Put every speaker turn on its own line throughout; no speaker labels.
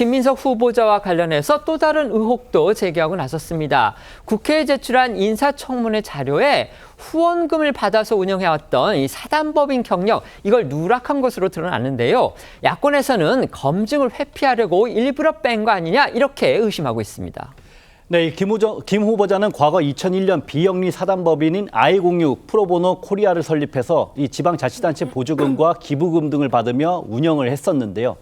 김민석 후보자와 관련해서 또 다른 의혹도 제기하고 나섰습니다. 국회에 제출한 인사청문회 자료에 후원금을 받아서 운영해왔던 이 사단법인 경력, 이걸 누락한 것으로 드러났는데요. 야권에서는 검증을 회피하려고 일부러 뺀 거 아니냐, 이렇게 의심하고 있습니다.
네, 김 후보자는 과거 2001년 비영리 사단법인인 아이공유 프로보노 코리아를 설립해서 이 지방자치단체 보조금과 기부금 등을 받으며 운영을 했었는데요.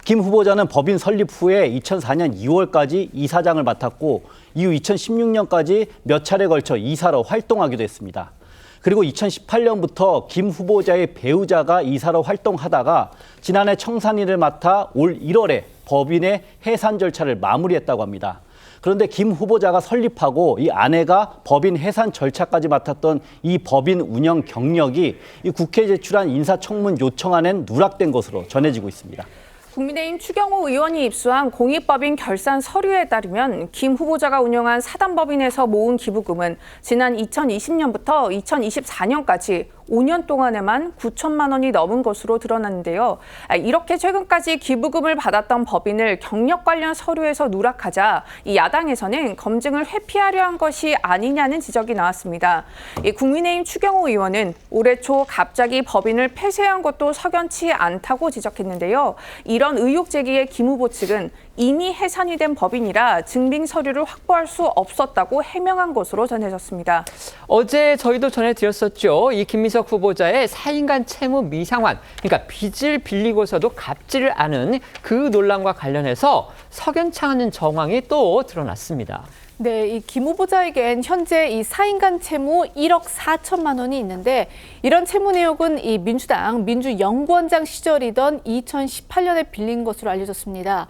김 후보자는 법인 설립 후에 2004년 2월까지 이사장을 맡았고 이후 2016년까지 몇 차례 걸쳐 이사로 활동하기도 했습니다. 그리고 2018년부터 김 후보자의 배우자가 이사로 활동하다가 지난해 청산일을 맡아 올 1월에 법인의 해산 절차를 마무리했다고 합니다. 그런데 김 후보자가 설립하고 이 아내가 법인 해산 절차까지 맡았던 이 법인 운영 경력이 이 국회에 제출한 인사청문 요청안엔 누락된 것으로 전해지고 있습니다.
국민의힘 추경호 의원이 입수한 공익법인 결산 서류에 따르면 김 후보자가 운영한 사단법인에서 모은 기부금은 지난 2020년부터 2024년까지 5년 동안에만 9천만 원이 넘은 것으로 드러났는데요. 이렇게 최근까지 기부금을 받았던 법인을 경력 관련 서류에서 누락하자 이 야당에서는 검증을 회피하려 한 것이 아니냐는 지적이 나왔습니다. 국민의힘 추경호 의원은 올해 초 갑자기 법인을 폐쇄한 것도 석연치 않다고 지적했는데요. 이런 의혹 제기에 김 후보 측은 이미 해산이 된 법인이라 증빙 서류를 확보할 수 없었다고 해명한 것으로 전해졌습니다.
어제 저희도 전해드렸었죠. 이 김민석 후보자의 사인간 채무 미상환, 그러니까 빚을 빌리고서도 갚지를 않은 그 논란과 관련해서 석연치 않은 정황이 또 드러났습니다.
네, 이 김 후보자에겐 현재 이 사인간 채무 1억 4천만 원이 있는데 이런 채무 내역은 이 민주당 민주연구원장 시절이던 2018년에 빌린 것으로 알려졌습니다.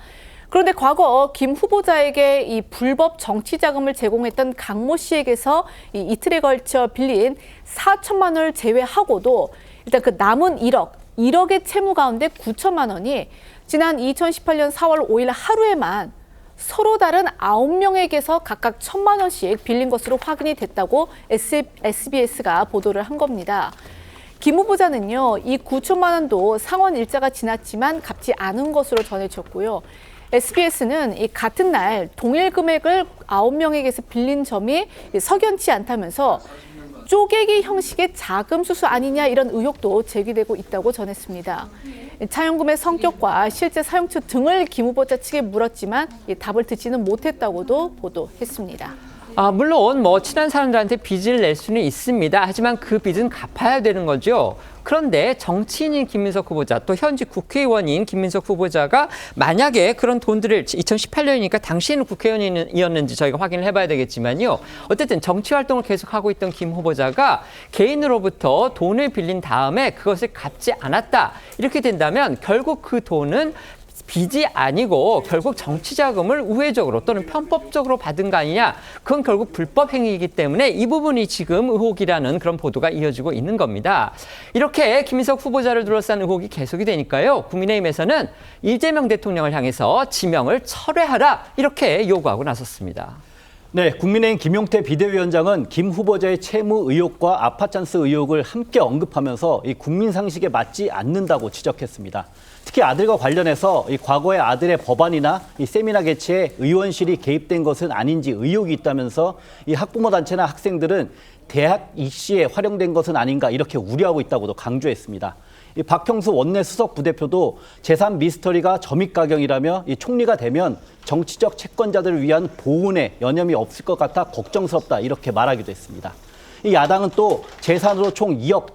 그런데 과거 김 후보자에게 이 불법 정치 자금을 제공했던 강모 씨에게서 이틀에 걸쳐 빌린 4천만 원을 제외하고도 일단 그 남은 1억의 채무 가운데 9천만 원이 지난 2018년 4월 5일 하루에만 서로 다른 9명에게서 각각 1,000만 원씩 빌린 것으로 확인이 됐다고 SBS가 보도를 한 겁니다. 김 후보자는요, 이 9천만 원도 상환 일자가 지났지만 갚지 않은 것으로 전해졌고요. SBS는 이 같은 날 동일 금액을 9명에게서 빌린 점이 석연치 않다면서 쪼개기 형식의 자금 수수 아니냐 이런 의혹도 제기되고 있다고 전했습니다. 차용금의 성격과 실제 사용처 등을 김 후보자 측에 물었지만 답을 듣지는 못했다고도 보도했습니다.
물론 친한 사람들한테 빚을 낼 수는 있습니다. 하지만 그 빚은 갚아야 되는 거죠. 그런데 정치인인 김민석 후보자, 또 현직 국회의원인 김민석 후보자가 만약에 그런 돈들을 2018년이니까 당시에는 국회의원이었는지 저희가 확인을 해봐야 되겠지만요. 어쨌든 정치 활동을 계속하고 있던 김 후보자가 개인으로부터 돈을 빌린 다음에 그것을 갚지 않았다. 이렇게 된다면 결국 그 돈은 빚이 아니고 결국 정치 자금을 우회적으로 또는 편법적으로 받은 거 아니냐. 그건 결국 불법 행위이기 때문에 이 부분이 지금 의혹이라는 그런 보도가 이어지고 있는 겁니다. 이렇게 김민석 후보자를 둘러싼 의혹이 계속이 되니까요. 국민의힘에서는 이재명 대통령을 향해서 지명을 철회하라 이렇게 요구하고 나섰습니다.
네, 국민의힘 김용태 비대위원장은 김 후보자의 채무 의혹과 아파찬스 의혹을 함께 언급하면서 이 국민 상식에 맞지 않는다고 지적했습니다. 특히 아들과 관련해서 이 과거에 아들의 법안이나 이 세미나 개최에 의원실이 개입된 것은 아닌지 의혹이 있다면서 이 학부모 단체나 학생들은 대학 입시에 활용된 것은 아닌가 이렇게 우려하고 있다고도 강조했습니다. 이 박형수 원내 수석 부대표도 재산 미스터리가 점입가경이라며 이 총리가 되면 정치적 채권자들을 위한 보훈에 여념이 없을 것 같아 걱정스럽다 이렇게 말하기도 했습니다. 이 야당은 또 재산으로 총 2억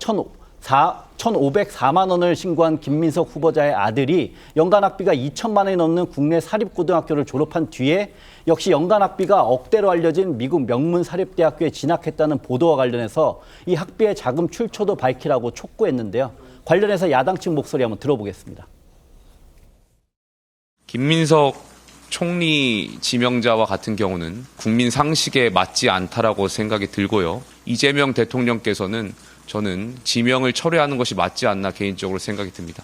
1,504만 원을 신고한 김민석 후보자의 아들이 연간 학비가 2천만 원이 넘는 국내 사립고등학교를 졸업한 뒤에 역시 연간 학비가 억대로 알려진 미국 명문 사립대학교에 진학했다는 보도와 관련해서 이 학비의 자금 출처도 밝히라고 촉구했는데요. 관련해서 야당 측 목소리 한번 들어보겠습니다.
김민석 총리 지명자와 같은 경우는 국민 상식에 맞지 않다라고 생각이 들고요. 이재명 대통령께서는 저는 지명을 철회하는 것이 맞지 않나 개인적으로 생각이 듭니다.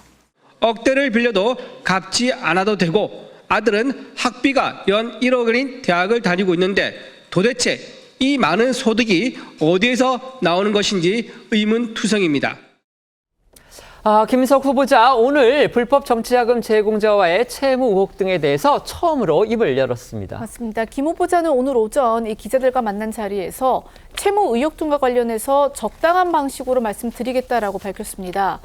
억대를 빌려도 갚지 않아도 되고 아들은 학비가 연 1억 원인 대학을 다니고 있는데 도대체 이 많은 소득이 어디에서 나오는 것인지 의문투성입니다.
김민석 후보자 오늘 불법 정치자금 제공자와의 채무 의혹 등에 대해서 처음으로 입을 열었습니다.
맞습니다. 김 후보자는 오늘 오전 이 기자들과 만난 자리에서 채무 의혹 등과 관련해서 적당한 방식으로 말씀드리겠다라고 밝혔습니다.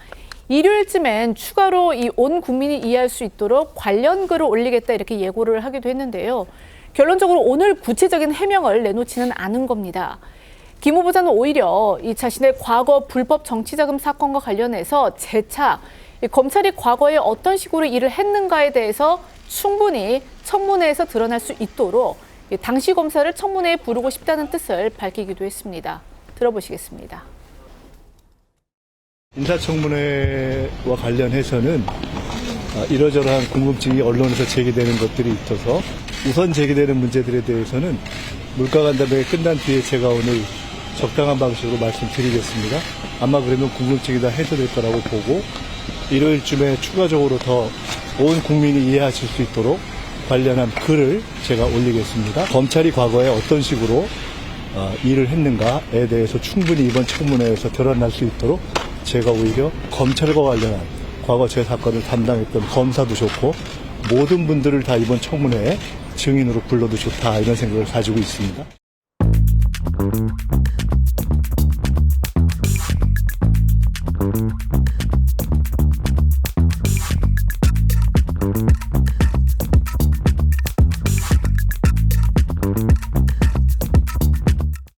일요일쯤엔 추가로 이 온 국민이 이해할 수 있도록 관련 글을 올리겠다 이렇게 예고를 하기도 했는데요. 결론적으로 오늘 구체적인 해명을 내놓지는 않은 겁니다. 김 후보자는 오히려 이 자신의 과거 불법 정치자금 사건과 관련해서 재차 검찰이 과거에 어떤 식으로 일을 했는가에 대해서 충분히 청문회에서 드러날 수 있도록 당시 검사를 청문회에 부르고 싶다는 뜻을 밝히기도 했습니다. 들어보시겠습니다.
인사청문회와 관련해서는 이러저러한 궁금증이 언론에서 제기되는 것들이 있어서 우선 제기되는 문제들에 대해서는 물가간담회가 끝난 뒤에 제가 오늘 적당한 방식으로 말씀드리겠습니다. 아마 그러면 궁금증이 다 해소될 거라고 보고 일요일쯤에 추가적으로 더 온 국민이 이해하실 수 있도록 관련한 글을 제가 올리겠습니다. 검찰이 과거에 어떤 식으로 일을 했는가에 대해서 충분히 이번 청문회에서 드러날 수 있도록 제가 오히려 검찰과 관련한 과거 제 사건을 담당했던 검사도 좋고 모든 분들을 다 이번 청문회에 증인으로 불러도 좋다 이런 생각을 가지고 있습니다.